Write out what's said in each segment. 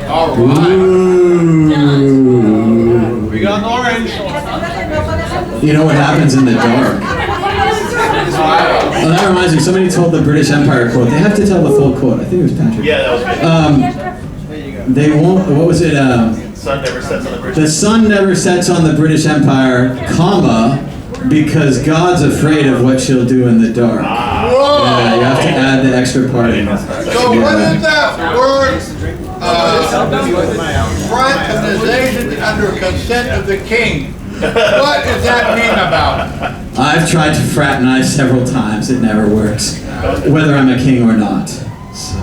All right. Ooh. We got an orange. You know what happens in the dark? Oh, that reminds me. Somebody told the British Empire quote. They have to tell the full quote. I think it was Patrick. Yeah, that was good. They won't. What was it? Sun never sets on the British. The sun never sets on the British Empire, comma, because God's afraid of what she'll do in the dark. Yeah, you have to add the extra part in. So what is that word? Fraternization under consent of the king. What does that mean about it? I've tried to fraternize several times. It never works, whether I'm a king or not. So.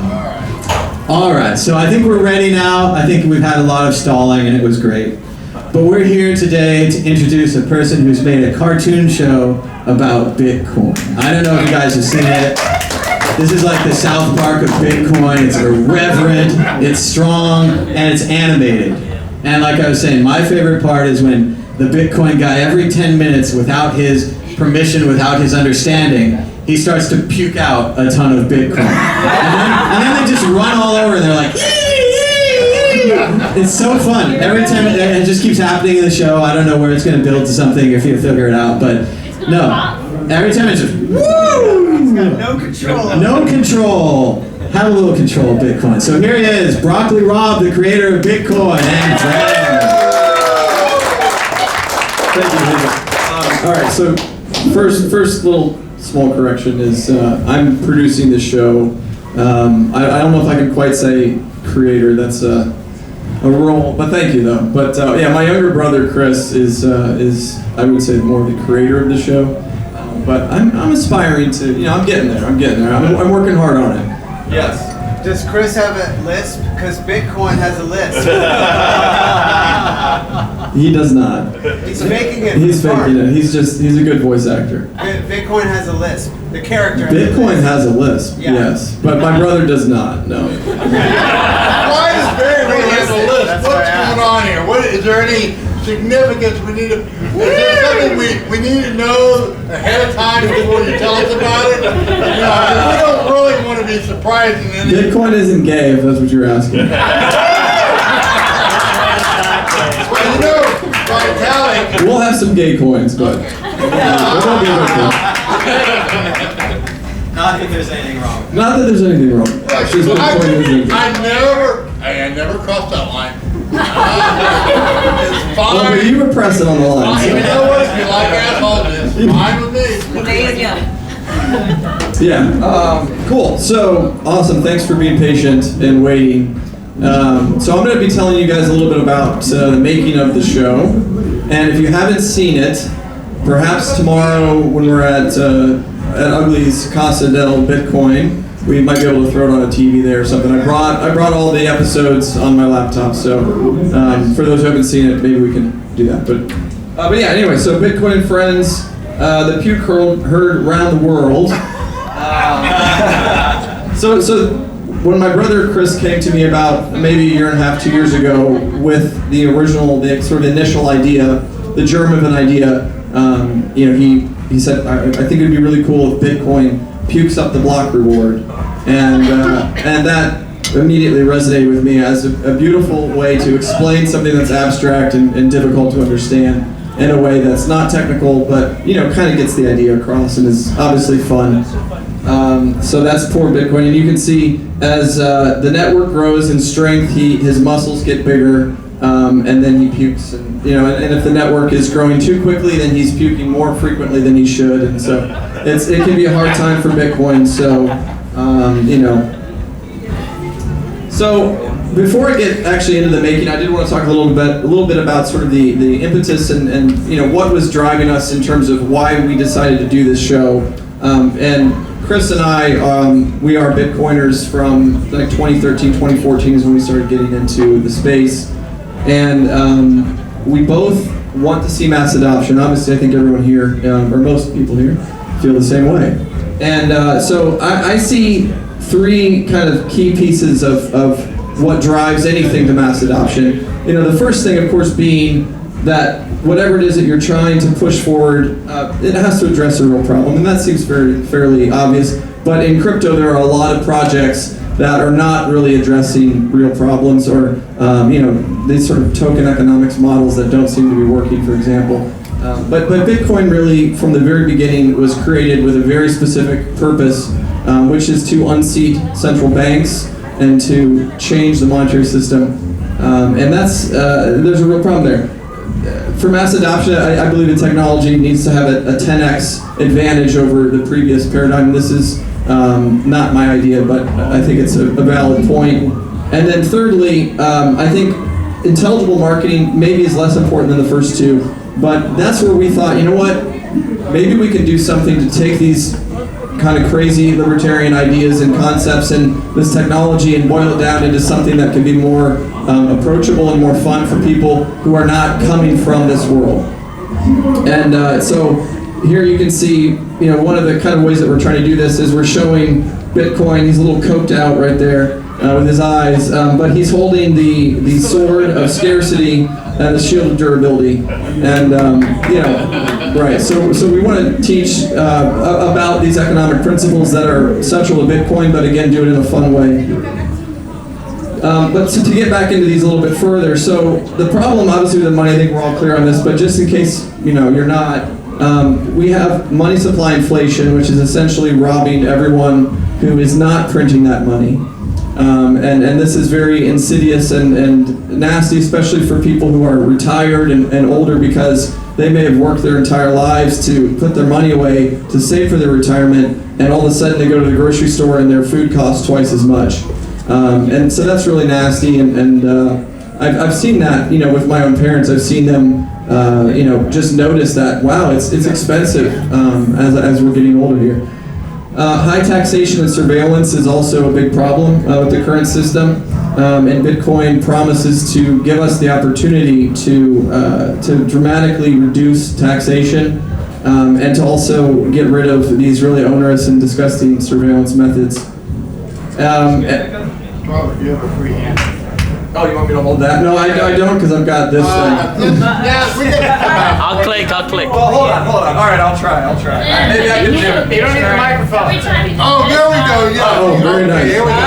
All right, so I think we're ready now. I think we've had a lot of stalling, and it was great. But we're here today to introduce a person who's made a cartoon show about Bitcoin. I don't know if you guys have seen it. This is like the South Park of Bitcoin. It's irreverent, it's strong, and it's animated. And like I was saying, my favorite part is when the Bitcoin guy, every 10 minutes, without his permission, without his understanding, he starts to puke out a ton of Bitcoin. And then they just run all over and they're like, it's so fun. Every time it just keeps happening in the show. I don't know where it's going to build to something if you figure it out, but no. Every time it's just, woo! It's got no control. No control. Have a little control of Bitcoin. So here he is, Broccoli Rob, the creator of Bitcoin and friends. Thank you. All right, so first little small correction is I'm producing this show. I don't know if I can quite say creator. That's a role, but thank you though. But yeah, my younger brother Chris is I would say more the creator of the show. But I'm aspiring to, I'm getting there. I'm working hard on it. Yes. Does Chris have a lisp? Because Bitcoin has a lisp. He does not. He's faking it. He's faking it. He's a good voice actor. Bitcoin has a lisp. The character. Bitcoin has a lisp, Yeah. Yes, but my brother does not. No. Why does Barry have a list? That's What's what I asked. going on here? What is there any significance we need to? Is there something we need to know ahead of time before you tell us about it? We don't really want to be surprised in any. Bitcoin isn't gay, if that's what you're asking. Well, Vitalik. We'll have some gay coins, but it won't be Bitcoin. Not that there's anything wrong. Not that there's anything wrong. It's just Bitcoin isn't gay. I never crossed that line. It's fine. Well, but you were pressing on the line. You So. know what? If you like assholes, it's fine with me. Yeah. Cool. So awesome. Thanks for being patient and waiting. So I'm going to be telling you guys a little bit about the making of the show, and if you haven't seen it, perhaps tomorrow when we're at Ugly's Casa del Bitcoin, we might be able to throw it on a TV there or something. I brought all the episodes on my laptop, so for those who haven't seen it, maybe we can do that. But yeah, anyway, so Bitcoin and friends, the puke heard around the world. So when my brother Chris came to me about maybe a year and a half, 2 years ago, with the sort of initial idea, the germ of an idea, he said, I think it'd be really cool if Bitcoin pukes up the block reward, and that immediately resonated with me as a beautiful way to explain something that's abstract and difficult to understand in a way that's not technical, but kind of gets the idea across and is obviously fun. So that's poor Bitcoin, and you can see as the network grows in strength, his muscles get bigger, and then he pukes, and if the network is growing too quickly, then he's puking more frequently than he should, and so it can be a hard time for Bitcoin. So So before I get actually into the making, I did want to talk a little bit about sort of the impetus and what was driving us in terms of why we decided to do this show. And Chris and I, we are Bitcoiners from like 2013, 2014 is when we started getting into the space. And we both want to see mass adoption. Obviously, I think everyone here, or most people here, feel the same way. And so I see three kind of key pieces of what drives anything to mass adoption. The first thing, of course, being that whatever it is that you're trying to push forward, it has to address a real problem, and that seems fairly obvious. But in crypto, there are a lot of projects that are not really addressing real problems, or these sort of token economics models that don't seem to be working, for example. But Bitcoin really, from the very beginning, was created with a very specific purpose, which is to unseat central banks and to change the monetary system. And that's there's a real problem there. For mass adoption, I believe the technology needs to have a 10x advantage over the previous paradigm. This is not my idea, but I think it's a valid point. And then thirdly, I think intelligible marketing maybe is less important than the first two, but that's where we thought, you know what, maybe we can do something to take these kind of crazy libertarian ideas and concepts and this technology and boil it down into something that can be more approachable and more fun for people who are not coming from this world. And so here you can see, one of the kind of ways that we're trying to do this is we're showing Bitcoin. He's a little coked out right there with his eyes, but he's holding the sword of scarcity and the shield of durability. And right. So we want to teach about these economic principles that are central to Bitcoin, but again, do it in a fun way. But to get back into these a little bit further, so the problem, obviously, with the money, I think we're all clear on this, but just in case you're not, we have money supply inflation, which is essentially robbing everyone who is not printing that money. And this is very insidious and nasty, especially for people who are retired and older, because they may have worked their entire lives to put their money away to save for their retirement, and all of a sudden they go to the grocery store and their food costs twice as much. And so that's really nasty, and I've seen that, with my own parents. I've seen them, just notice that, wow, it's expensive as we're getting older here. High taxation and surveillance is also a big problem with the current system, and Bitcoin promises to give us the opportunity to dramatically reduce taxation and to also get rid of these really onerous and disgusting surveillance methods. Robert, you have a free hand. Oh, you want me to hold that? No, I don't, because I've got this thing. I'll click. Well, hold on. All right, I'll try. Maybe I can do it. You don't need the microphone. Oh, there we go. Yeah. Oh, very nice. Here we go.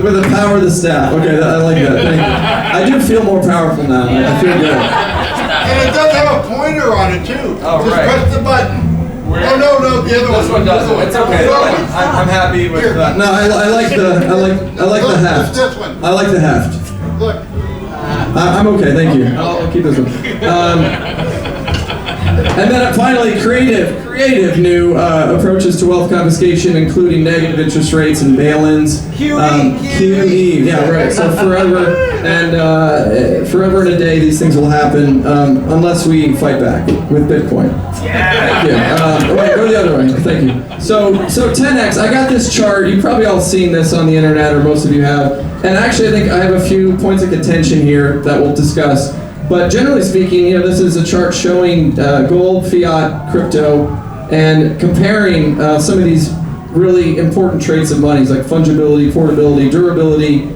With the power of the staff. Okay, I like that. Thank you. I do feel more powerful now. I feel good. And it does have a pointer on it too. Oh, Just right. press the button. Oh no, the other one. This one doesn't. It's okay. I'm happy with that. No, I like the heft. This one. I like the heft. Look. I'm okay, thank you. I'll keep this one. And then finally, creative new approaches to wealth confiscation, including negative interest rates and bail-ins. QE. Yeah, right. So forever and a day, these things will happen unless we fight back with Bitcoin. Yeah. Right, go the other way. Thank you. So 10x. I got this chart. You've probably all seen this on the internet, or most of you have. And actually, I think I have a few points of contention here that we'll discuss. But generally speaking, this is a chart showing gold, fiat, crypto, and comparing some of these really important traits of money, like fungibility, portability, durability,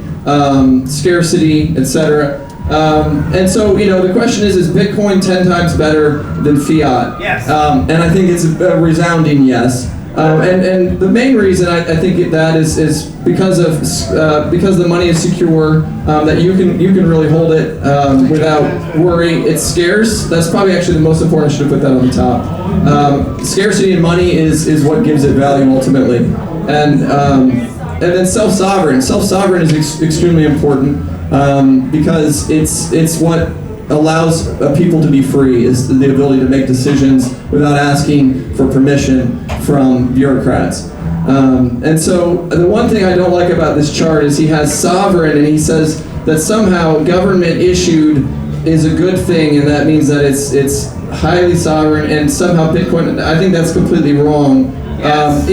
scarcity, etc. And so, the question is Bitcoin 10 times better than fiat? Yes. And I think it's a resounding yes. And the main reason I think that is because the money is secure, that you can really hold it without worry. It's scarce. That's probably actually the most important. I should have put that on the top. Scarcity in money is what gives it value ultimately, and then self-sovereign. Self-sovereign is extremely important because it's what allows people to be free, is the ability to make decisions without asking for permission from bureaucrats. And so the one thing I don't like about this chart is he has sovereign, and he says that somehow government issued is a good thing, and that means that it's highly sovereign, and somehow Bitcoin, I think that's completely wrong. Yes.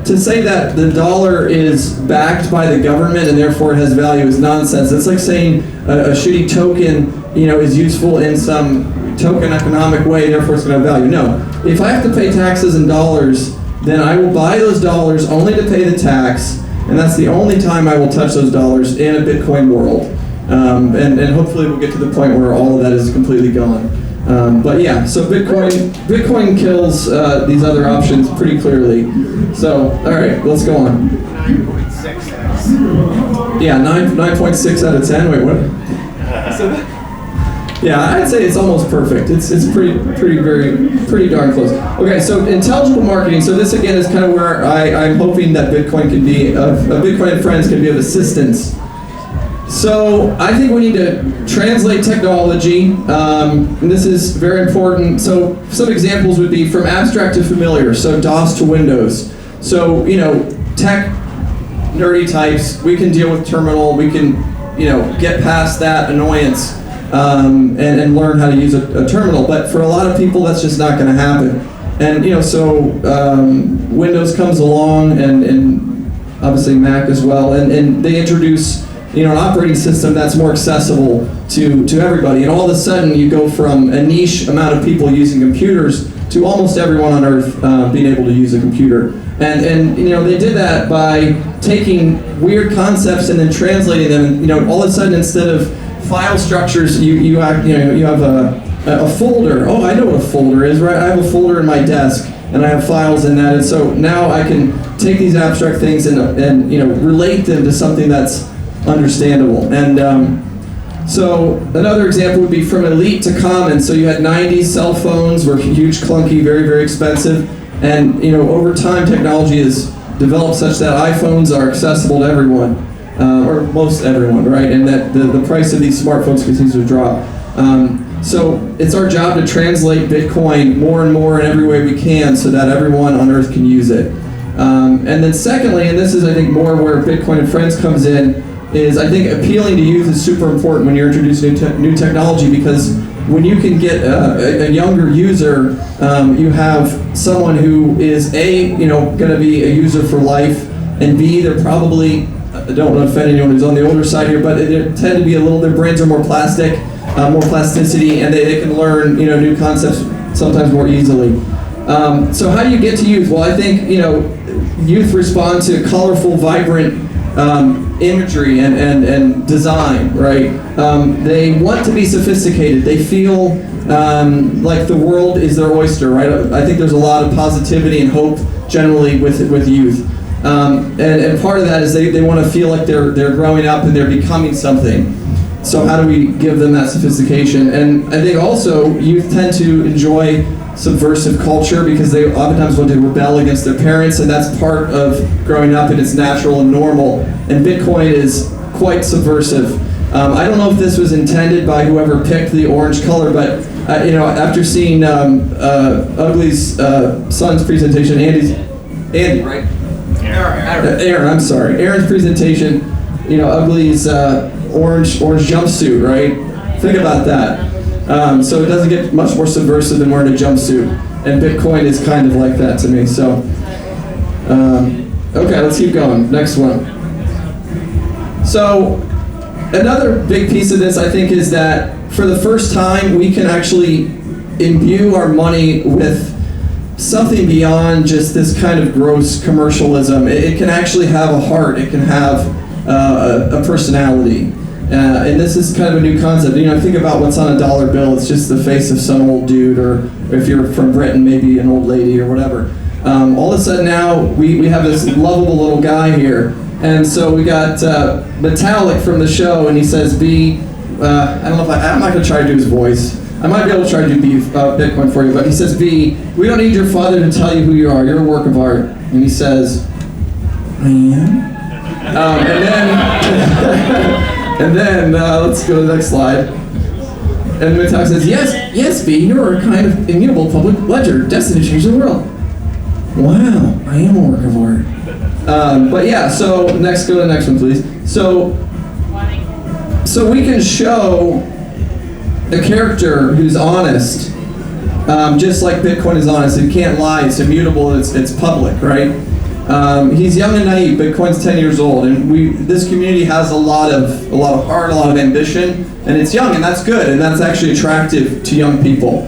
To say that the dollar is backed by the government and therefore it has value is nonsense. It's like saying a shitty token, is useful in some token economic way, therefore it's going to have value. No. If I have to pay taxes in dollars, then I will buy those dollars only to pay the tax, and that's the only time I will touch those dollars in a Bitcoin world. and hopefully we'll get to the point where all of that is completely gone. But yeah, so Bitcoin kills these other options pretty clearly. So, all right, let's go on. 9.6x. Yeah, 9.6 out of 10. Wait, what? Yeah, I'd say it's almost perfect. It's pretty darn close. Okay, so intelligible marketing. So this again is kind of where I'm hoping that Bitcoin can be Bitcoin and Friends can be of assistance. So I think we need to translate technology, and this is very important. So some examples would be from abstract to familiar, so DOS to Windows. So, tech nerdy types, we can deal with terminal, we can, get past that annoyance and learn how to use a terminal. But for a lot of people, that's just not going to happen. And, Windows comes along and obviously Mac as well, and they introduce an operating system that's more accessible to everybody. And all of a sudden, you go from a niche amount of people using computers to almost everyone on Earth being able to use a computer. And they did that by taking weird concepts and then translating them. And all of a sudden, instead of file structures, you have a folder. Oh, I know what a folder is, right? I have a folder in my desk, and I have files in that. And so now I can take these abstract things and relate them to something that's understandable. And so another example would be from Elite to Komen. So you had 90s cell phones were huge, clunky, very, very expensive. And over time, technology has developed such that iPhones are accessible to everyone, or most everyone, right? And that the price of these smartphones continues to drop. So it's our job to translate Bitcoin more and more in every way we can so that everyone on Earth can use it. And then secondly, and this is I think more where Bitcoin and Friends comes in, is I think appealing to youth is super important when you're introducing new technology, because when you can get a younger user, you have someone who is going to be a user for life, and B, they're probably, I don't want to offend anyone who's on the older side here, but they tend to be their brains are more plastic, more plasticity, and they can learn new concepts sometimes more easily. So how do you get to youth? Well, I think youth respond to colorful, vibrant imagery and design, right? They want to be sophisticated. They feel like the world is their oyster, right? I think there's a lot of positivity and hope generally with youth. And part of that is they want to feel like they're growing up and they're becoming something. So how do we give them that sophistication? And I think also youth tend to enjoy subversive culture because they oftentimes want to rebel against their parents, and that's part of growing up, and it's natural and normal. And Bitcoin is quite subversive. I don't know if this was intended by whoever picked the orange color, but after seeing Ugly's son's presentation, Andy, right? Aaron, I'm sorry. Aaron's presentation, Ugly's orange jumpsuit, right? Think about that. So it doesn't get much more subversive than wearing a jumpsuit, and Bitcoin is kind of like that to me. So, okay, let's keep going. Next one. So, another big piece of this, I think, is that for the first time, we can actually imbue our money with something beyond just this kind of gross commercialism. It can actually have a heart. It can have a personality. And this is kind of a new concept. Think about what's on a dollar bill. It's just the face of some old dude, or if you're from Britain, maybe an old lady or whatever. All of a sudden now, we have this lovable little guy here. And so we got Metallic from the show, and he says, I'm not going to try to do his voice. I might be able to try to do Bitcoin for you, but he says, B, we don't need your father to tell you who you are. You're a work of art. And he says, I am? And then let's go to the next slide. And Metallic says, yes, B, you're a kind of immutable public ledger destined to change the world. Wow, I am a work of art. But yeah, so go to the next one, please. So we can show a character who's honest, just like Bitcoin is honest. It can't lie, it's immutable, it's public, right? He's young and naive. Bitcoin's 10 years old, and this community has a lot of heart, a lot of ambition, and it's young, and that's good, and that's actually attractive to young people,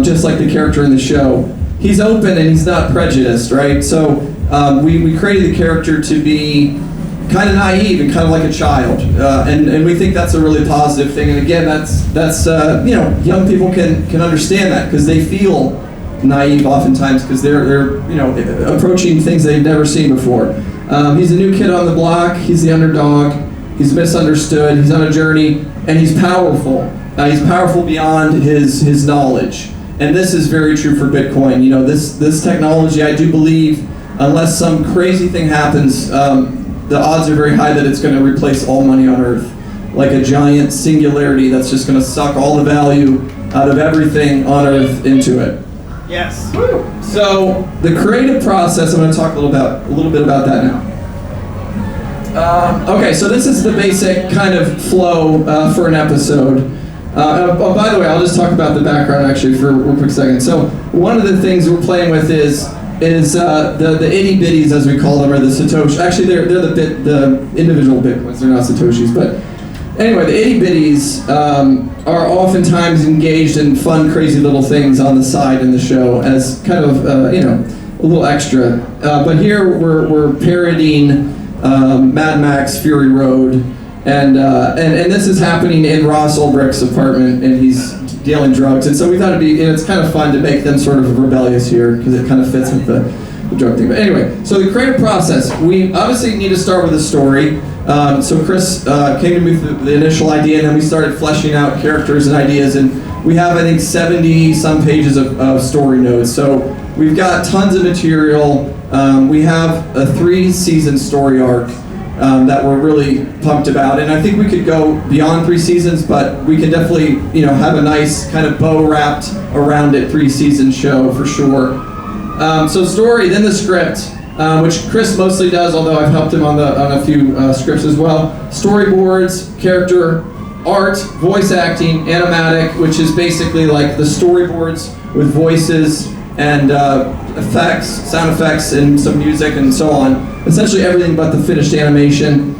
just like the character in the show. He's open and he's not prejudiced, right? So we created the character to be kind of naive and kind of like a child, and we think that's a really positive thing. And again, that's young people can understand that because they feel naive oftentimes because they're approaching things they've never seen before. He's a new kid on the block. He's the underdog. He's misunderstood. He's on a journey, and he's powerful. He's powerful beyond his knowledge. And this is very true for Bitcoin. This technology, I do believe, unless some crazy thing happens, the odds are very high that it's going to replace all money on Earth, like a giant singularity that's just going to suck all the value out of everything on Earth into it. Yes. So the creative process, I'm going to talk a little bit about that now. Okay, so this is the basic kind of flow for an episode. By the way, I'll just talk about the background actually for a quick second. So one of the things we're playing with is the itty bitties, as we call them, or the Satoshi. Actually, they're the individual Bitcoins. They're not Satoshis, but anyway, the itty bitties are oftentimes engaged in fun, crazy little things on the side in the show as kind of a little extra. But here we're parodying Mad Max Fury Road, and this is happening in Ross Ulbricht's apartment, and he's dealing drugs, and so we thought it's kind of fun to make them sort of rebellious here because it kind of fits with the drug thing. But anyway, so the creative process, we obviously need to start with a story. So Chris came to me with the initial idea, and then we started fleshing out characters and ideas, and we have, I think, 70 some pages of story notes. So we've got tons of material. We have a 3-season story arc that we're really pumped about, and I think we could go beyond 3 seasons, but we can definitely have a nice kind of bow wrapped around it 3-season show for sure. So story, then the script, which Chris mostly does, although I've helped him on a few scripts as well. Storyboards, character art, voice acting, animatic, which is basically like the storyboards with voices and effects, sound effects, and some music and so on. Essentially everything but the finished animation.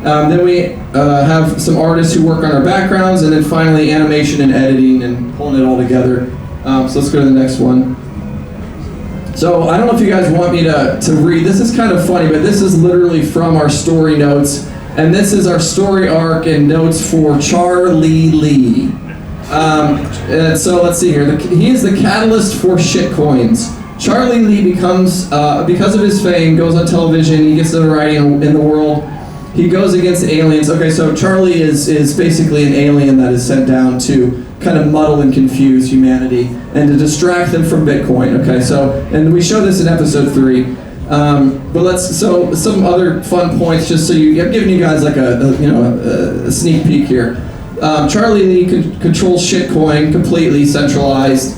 Then we have some artists who work on our backgrounds, and then finally animation and editing and pulling it all together. So let's go to the next one. So I don't know if you guys want me to read. This is kind of funny, but this is literally from our story notes, and this is our story arc and notes for Charlie Lee. And so let's see here. He is the catalyst for shitcoins. Charlie Lee becomes, because of his fame, goes on television, he gets notoriety in the world. He goes against aliens. Okay, so Charlie is basically an alien that is sent down to kind of muddle and confuse humanity and to distract them from Bitcoin. Okay, so, and we show this in episode 3. But so some other fun points, just so I'm giving you guys like a sneak peek here. Charlie Lee controls shitcoin, completely centralized.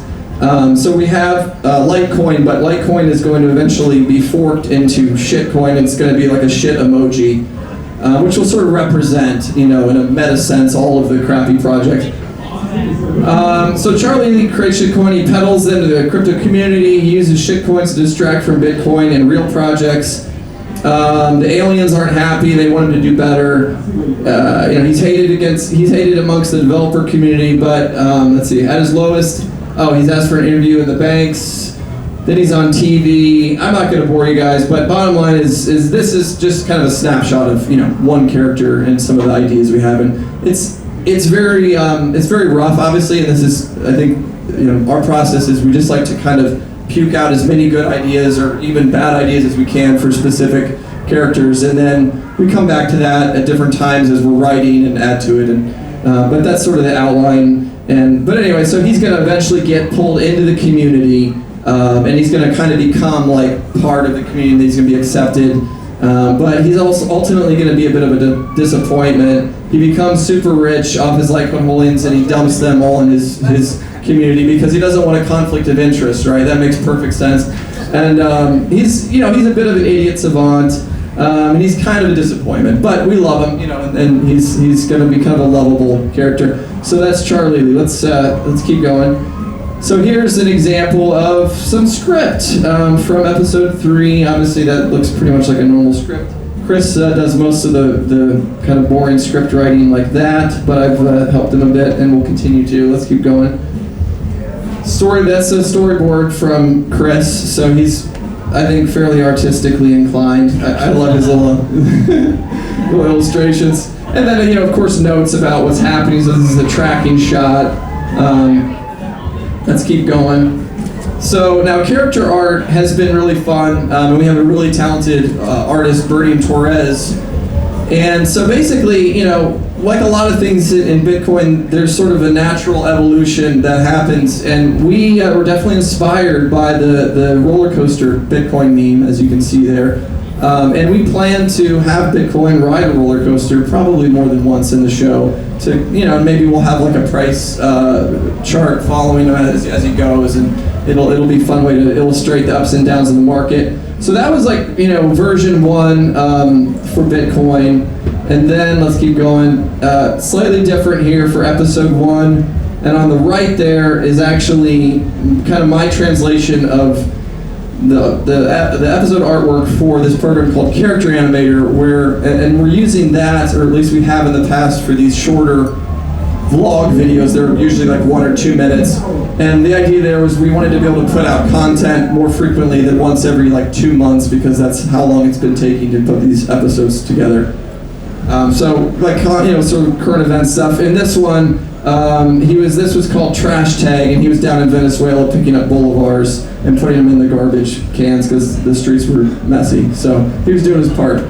So we have Litecoin, but Litecoin is going to eventually be forked into shitcoin. It's going to be like a shit emoji, which will sort of represent, in a meta sense, all of the crappy projects. So Charlie Lee creates shitcoin. He peddles them to the crypto community. He uses shitcoins to distract from Bitcoin and real projects. The aliens aren't happy. They want him to do better. He's hated amongst the developer community. But let's see. At his lowest, he's asked for an interview in the banks. Then he's on TV. I'm not going to bore you guys, but bottom line is this is just kind of a snapshot of one character and some of the ideas we have, and it's very rough, obviously. And this is, I think, our process is we just like to kind of puke out as many good ideas or even bad ideas as we can for specific characters, and then we come back to that at different times as we're writing and add to it. And but that's sort of the outline. But anyway, so he's going to eventually get pulled into the community, and he's going to kind of become like part of the community. He's going to be accepted, but he's also ultimately going to be a bit of a disappointment. He becomes super rich off his Litecoin holdings, and he dumps them all in his community because he doesn't want a conflict of interest, right? That makes perfect sense. And he's a bit of an idiot savant, and he's kind of a disappointment, but we love him, and he's going to be kind of a lovable character. So that's Charlie Lee. Let's keep going. So here's an example of some script from episode 3. Obviously, that looks pretty much like a normal script. Chris does most of the kind of boring script writing like that, but I've helped him a bit, and we'll continue to. Let's keep going. That's a storyboard from Chris. So he's I think, fairly artistically inclined. I love his little, little illustrations. And then, of course, notes about what's happening. So this is a tracking shot. Let's keep going. So now character art has been really fun. And we have a really talented artist, Bernie Torres. And so basically, like a lot of things in Bitcoin, there's sort of a natural evolution that happens, and we were definitely inspired by the roller coaster Bitcoin meme, as you can see there. And we plan to have Bitcoin ride a roller coaster probably more than once in the show. To maybe we'll have like a price chart following him as he goes, and it'll be a fun way to illustrate the ups and downs of the market. So that was like version 1 for Bitcoin. And then let's keep going. Slightly different here for episode 1. And on the right there is actually kind of my translation of the episode artwork for this program called Character Animator, and we're using that, or at least we have in the past, for these shorter vlog videos. They're usually like 1 or 2 minutes. And the idea there was we wanted to be able to put out content more frequently than once every like 2 months, because that's how long it's been taking to put these episodes together. So like sort of current event stuff. In this one, this was called Trash Tag, and he was down in Venezuela picking up bolivars and putting them in the garbage cans because the streets were messy. So he was doing his part.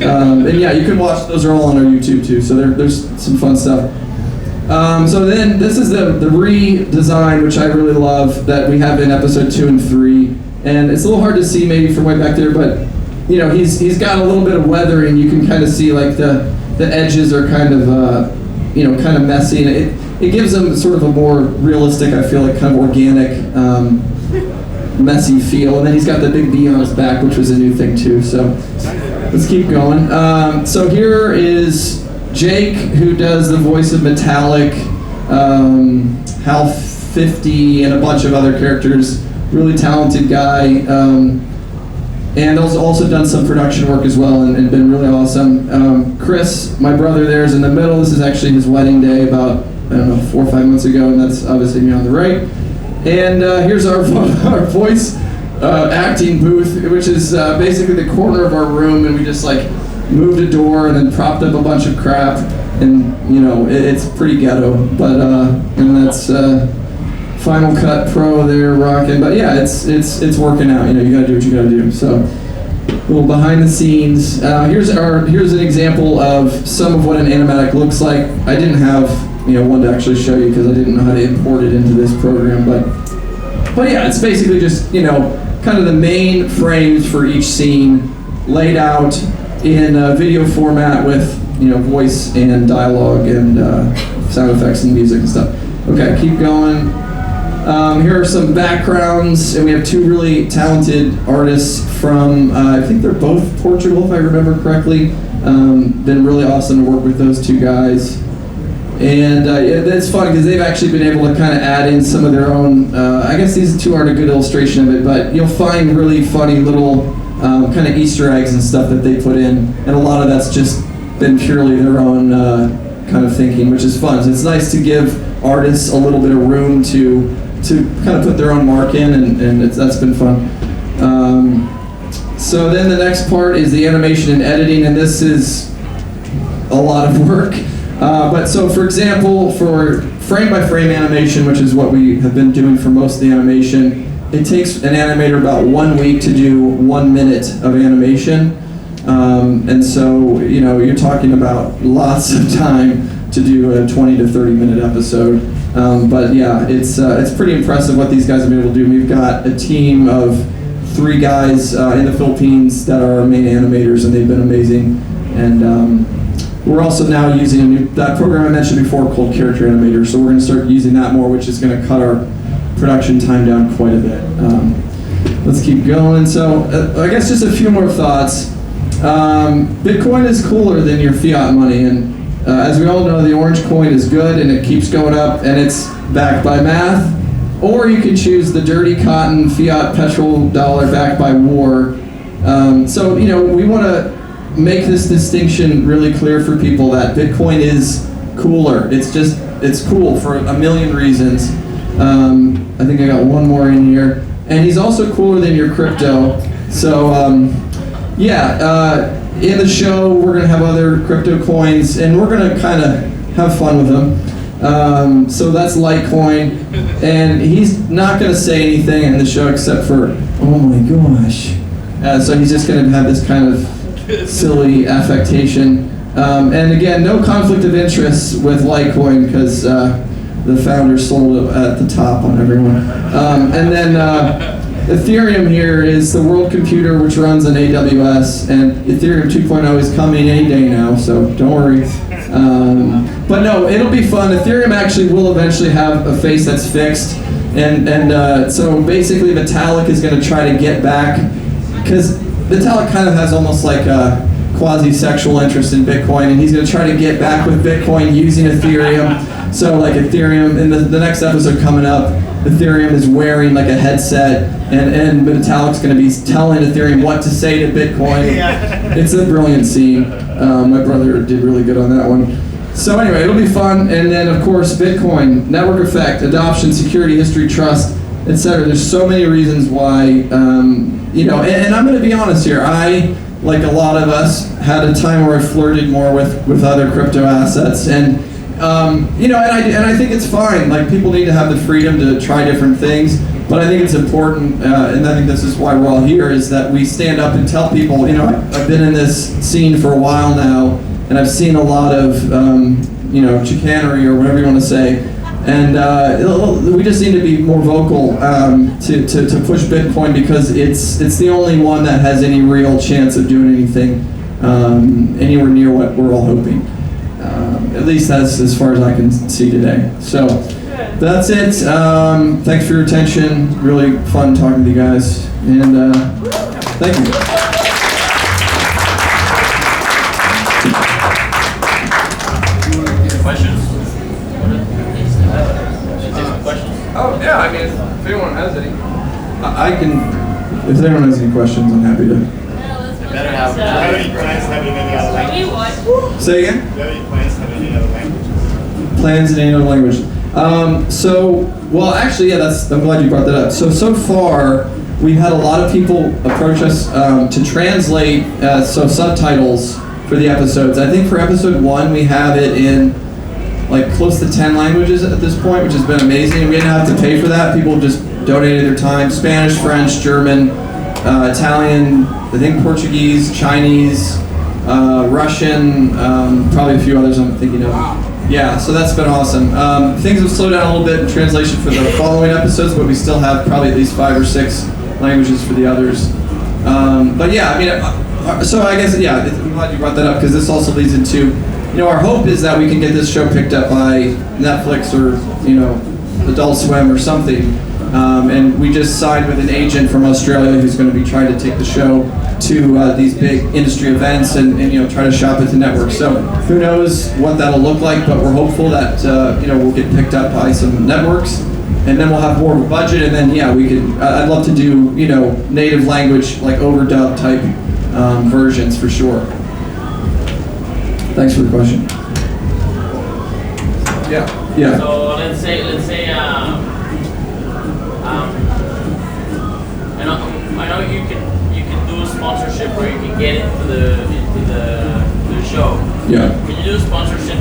And yeah, you can watch, those are all on our YouTube too, so there's some fun stuff. So then this is the redesign, which I really love, that we have in episode 2 and 3. And it's a little hard to see maybe from way back there, but he's got a little bit of weathering. You can kind of see like the edges are kind of kind of messy, and it gives them sort of a more realistic, I feel like, kind of organic, messy feel. And then he's got the big B on his back, which was a new thing too. So let's keep going. So here is Jake, who does the voice of Metallic, Hal 50, and a bunch of other characters. Really talented guy. And also done some production work as well, and been really awesome. Chris, my brother, there is in the middle. This is actually his wedding day about, 4 or 5 months ago, and that's obviously me on the right. And here's our voice acting booth, which is basically the corner of our room, and we just like moved a door and then propped up a bunch of crap, and it's pretty ghetto, but and that's Final Cut Pro there rocking. But yeah, it's working out. You gotta do what you gotta do. So a little behind the scenes. Here's an example of some of what an animatic looks like. I didn't have one to actually show you because I didn't know how to import it into this program, but yeah, it's basically just kind of the main frames for each scene laid out in video format with voice and dialogue and sound effects and music and stuff. Okay, keep going. Here are some backgrounds, and we have 2 really talented artists from, I think they're both Portugal, if I remember correctly. Been really awesome to work with those 2 guys. And it's fun because they've actually been able to kind of add in some of their own, I guess these 2 aren't a good illustration of it, but you'll find really funny little kind of Easter eggs and stuff that they put in. And a lot of that's just been purely their own kind of thinking, which is fun. So it's nice to give artists a little bit of room to kind of put their own mark in, and that's been fun. So then the next part is the animation and editing, and this is a lot of work. But so for example, for frame-by-frame animation, which is what we have been doing for most of the animation, it takes an animator about 1 week to do 1 minute of animation. And so, you're talking about lots of time to do a 20 to 30 minute episode. But yeah, it's pretty impressive what these guys have been able to do. We've got a team of 3 guys in the Philippines that are our main animators, and they've been amazing. And we're also now using that program I mentioned before called Character Animator, so we're going to start using that more, which is going to cut our production time down quite a bit. Let's keep going. So I guess just a few more thoughts. Bitcoin is cooler than your fiat money, and as we all know, the orange coin is good and it keeps going up and it's backed by math. Or you can choose the dirty cotton fiat petrol dollar backed by war. So we want to make this distinction really clear for people that Bitcoin is cooler. It's cool for a million reasons. I think I got one more in here. And he's also cooler than your crypto. So, in the show, we're going to have other crypto coins, and we're going to kind of have fun with them. So that's Litecoin, and he's not going to say anything in the show except for, oh my gosh. So he's just going to have this kind of silly affectation. And again, no conflict of interest with Litecoin because the founder sold it at the top on everyone. And then Ethereum here is the world computer which runs on AWS, and Ethereum 2.0 is coming any day now, so don't worry. But no, it'll be fun. Ethereum actually will eventually have a face that's fixed, and so basically Vitalik is going to try to get back, because Vitalik kind of has almost like a quasi-sexual interest in Bitcoin, and he's going to try to get back with Bitcoin using Ethereum. So like Ethereum, in the next episode coming up, Ethereum is wearing like a headset, and Vitalik's going to be telling Ethereum what to say to Bitcoin. It's a brilliant scene. My brother did really good on that one. So anyway, it'll be fun. And then of course, Bitcoin, network effect, adoption, security, history, trust, etc. There's so many reasons why, and I'm going to be honest here. I, like a lot of us, had a time where I flirted more with other crypto assets, and I think it's fine. Like, people need to have the freedom to try different things, but I think it's important, and I think this is why we're all here, is that we stand up and tell people, I've been in this scene for a while now, and I've seen a lot of, chicanery or whatever you want to say, and we just need to be more vocal to push Bitcoin, because it's the only one that has any real chance of doing anything anywhere near what we're all hoping. At least that's as far as I can see today. So that's it. Thanks for your attention. Really fun talking to you guys. And thank you. Questions? Oh, yeah. I mean, if anyone has any. I can, if anyone has any questions, I'm happy to. Better have Do you have any plans to have it in any other language? Say again? Do you have any plans to have it in any other language? Plans in any other language. I'm glad you brought that up. So far, we've had a lot of people approach us to translate subtitles for the episodes. I think for episode 1, we have it in like close to 10 languages at this point, which has been amazing. We didn't have to pay for that. People just donated their time. Spanish, French, German, Italian, I think Portuguese, Chinese, Russian, probably a few others I'm thinking of. Yeah, so that's been awesome. Things have slowed down a little bit in translation for the following episodes, but we still have probably at least 5 or 6 languages for the others. But yeah, I mean, so I guess, yeah, I'm glad you brought that up, because this also leads into, our hope is that we can get this show picked up by Netflix or, Adult Swim or something. And we just signed with an agent from Australia who's going to be trying to take the show to these big industry events and try to shop at the network. So who knows what that'll look like, but we're hopeful that we'll get picked up by some networks, and then we'll have more of a budget, and then we could. I'd love to do native language, like overdub type versions for sure. Thanks for the question. Yeah. So let's say I know you can do a sponsorship where you can get into the show. Yeah. Can you do a sponsorship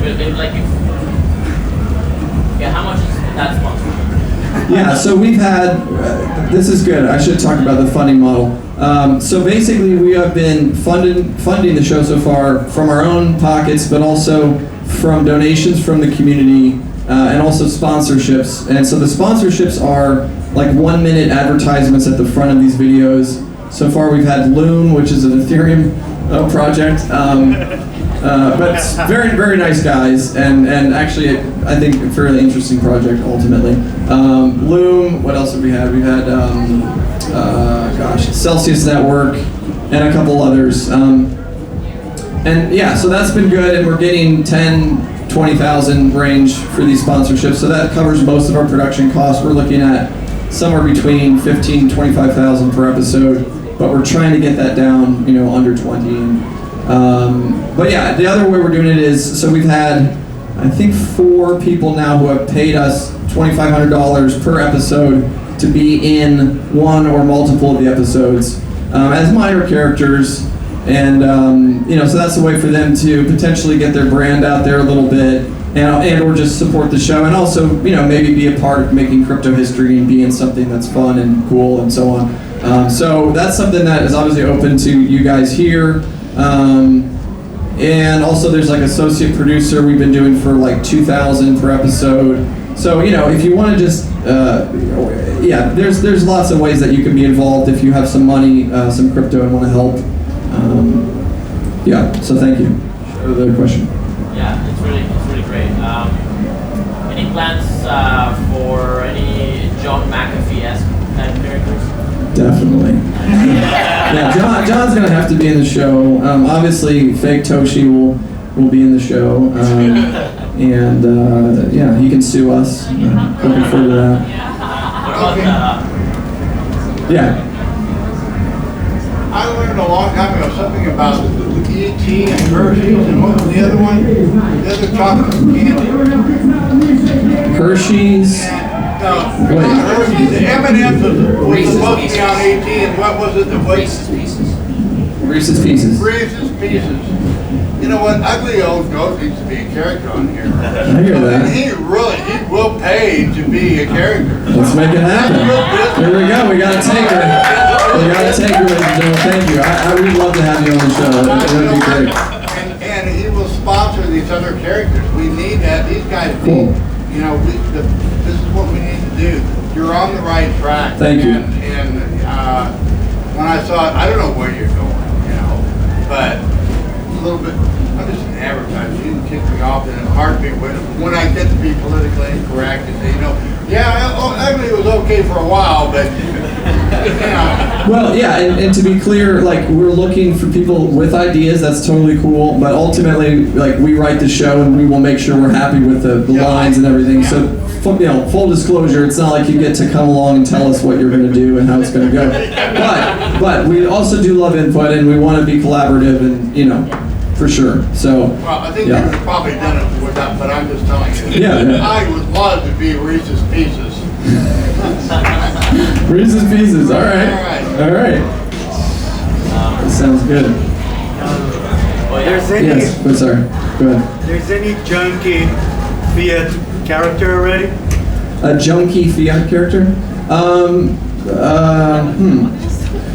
how much is that sponsorship? Yeah, so we've had, this is good, I should talk about the funding model. So basically we have been funding the show so far from our own pockets, but also from donations from the community, and also sponsorships. And so the sponsorships are like 1-minute advertisements at the front of these videos. So far we've had Loom, which is an Ethereum project, but it's very, very nice guys, and actually I think a fairly interesting project ultimately. Loom, what else have we had? We've had, Celsius Network, and a couple others. And yeah, so that's been good, and we're getting 10-20,000 range for these sponsorships, so that covers most of our production costs. We're looking at somewhere between 15-25,000 per episode, but we're trying to get that down, under 20. But yeah, the other way we're doing it is, so we've had, I think, 4 people now who have paid us $2,500 per episode to be in one or multiple of the episodes. as minor characters. And so that's a way for them to potentially get their brand out there a little bit, and or just support the show, and also maybe be a part of making crypto history and being something that's fun and cool and so on. So that's something that is obviously open to you guys here. And also there's like associate producer we've been doing for like 2,000 per episode. So if you want to just there's lots of ways that you can be involved if you have some money, some crypto, and want to help. So thank you. Other question? Yeah, it's really great. Any plans for any John McAfee-esque type characters? Definitely. Yeah, John's gonna have to be in the show. Obviously, fake Toshi will be in the show, and he can sue us. Looking forward to that. What about Yeah. I learned a long time ago something about the E.T. and Hershey's, and what was the other one? The other chocolate candy. Hershey's. No, Hershey's. The M&M's was supposed to be on E.T., and what was it? The Reese's Pieces. Reese's Pieces. Reese's Pieces. You know what? Ugly Old Goat needs to be a character on here. I hear that. And he will pay to be a character. Let's make it happen. Here we go. We got a taker. We got a taker, ladies and gentlemen. Thank you. I would love to have you on the show. That would be great. And he will sponsor these other characters. We need that. These guys Cool. this is what we need to do. You're on the right track. Thank you. And when I saw it, I don't know where you're going, but a little bit, I'm just an advertiser. You can kick me off in a heartbeat when I get to be politically incorrect and say, ugly was okay for a while, but, Well, yeah, and to be clear, like, we're looking for people with ideas. That's totally cool. But ultimately, like, we write the show and we will make sure we're happy with the lines and everything. So, full disclosure, it's not like you get to come along and tell us what you're going to do and how it's going to go. But we also do love input, and we want to be collaborative, and for sure. So. Well, I think you would have probably done it without, but I'm just telling you. Yeah. I would love to be Reese's Pieces. Reese's Pieces. All right. That sounds good. There's any Yes. But sorry. Go ahead. there's any junky Fiat character already? A junky Fiat character?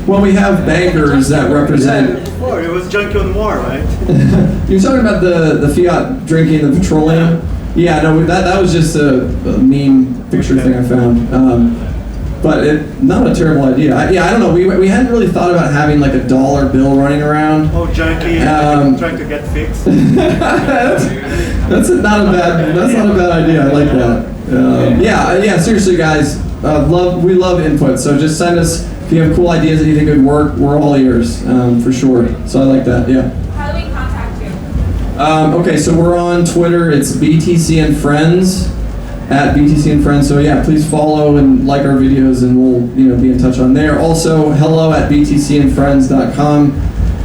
Well, we have bankers that represent. Before it was Junkie on War, right? You're talking about the Fiat drinking the petroleum? Yeah, no, that was just a meme picture thing I found. But not a terrible idea. I don't know. We hadn't really thought about having like a dollar bill running around. Oh, Junkie trying to get fixed. That's not a bad idea. I like that. Yeah. Seriously, guys, we love input. So just send us if you have cool ideas that you think would work. We're all ears for sure. So I like that. Yeah. How do we contact you? Okay, so we're on Twitter. It's BTC and Friends. At BTC and Friends. So yeah, please follow and like our videos, and we'll be in touch on there. Also, hello@btcandfriends.com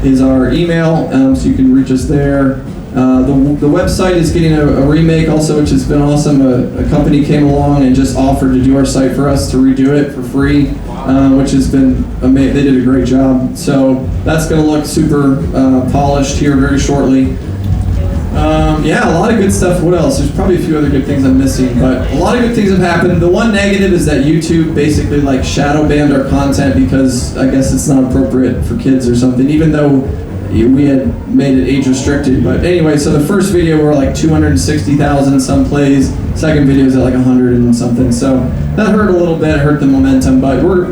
is our email, so you can reach us there. The website is getting a remake also, which has been awesome. A company came along and just offered to do our site for us, to redo it for free, which has been amazing. They did a great job. So that's going to look super polished here very shortly. A lot of good stuff. What else? There's probably a few other good things I'm missing, but a lot of good things have happened. The one negative is that YouTube basically like shadow banned our content because I guess it's not appropriate for kids or something, even though we had made it age restricted. But anyway, so the first video we're like 260,000 some plays. Second video is at like 100 and something. So that hurt a little bit. It hurt the momentum, but we're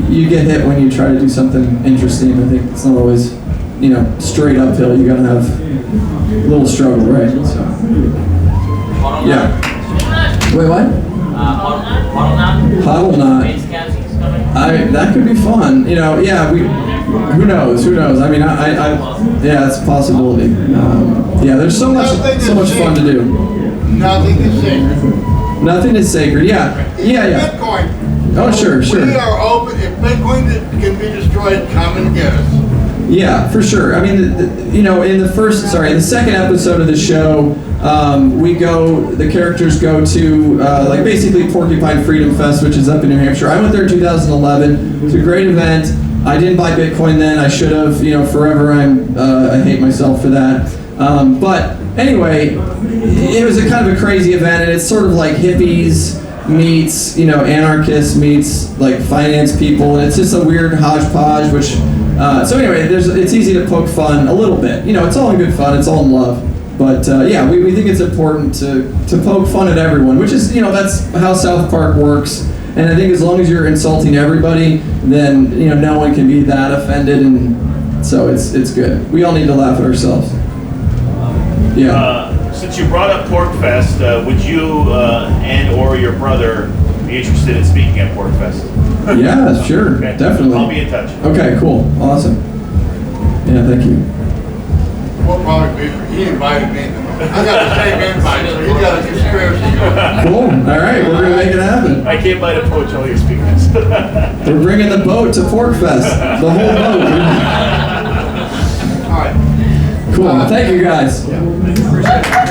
you get hit when you try to do something interesting. I think it's not always straight uphill. You gotta have a little struggle, right? So, yeah. Wait, what? Huddle Knot. That could be fun. Who knows? I mean, yeah, it's a possibility. There's so much fun to do. Nothing is sacred. Nothing is sacred. Yeah. Bitcoin. Oh, sure. We are open. If Bitcoin can be destroyed, come and get us. Yeah, for sure. I mean, in the second episode of the show, the characters go to, basically Porcupine Freedom Fest, which is up in New Hampshire. I went there in 2011. It's a great event. I didn't buy Bitcoin then. I should have. Forever. I hate myself for that. But anyway, it was a kind of a crazy event, and it's sort of like hippies meets, anarchists meets like finance people, and it's just a weird hodgepodge. Which, so anyway, it's easy to poke fun a little bit. It's all in good fun. It's all in love. But yeah, we think it's important to poke fun at everyone, which is that's how South Park works. And I think as long as you're insulting everybody, then no one can be that offended, and so it's good. We all need to laugh at ourselves. Yeah. Since you brought up PorkFest, would you and/or your brother be interested in speaking at PorkFest? Yeah, sure, Okay. definitely. I'll be in touch. Okay, cool, awesome. Yeah, thank you. We'll probably he invited me. I got the same invite, so he got a conspiracy going. Cool. All right, we're gonna make it happen. I came by to poach all your speakers. We're bringing the boat to PorkFest. The whole boat. All right. Cool. Thank you guys. Yeah. Appreciate it.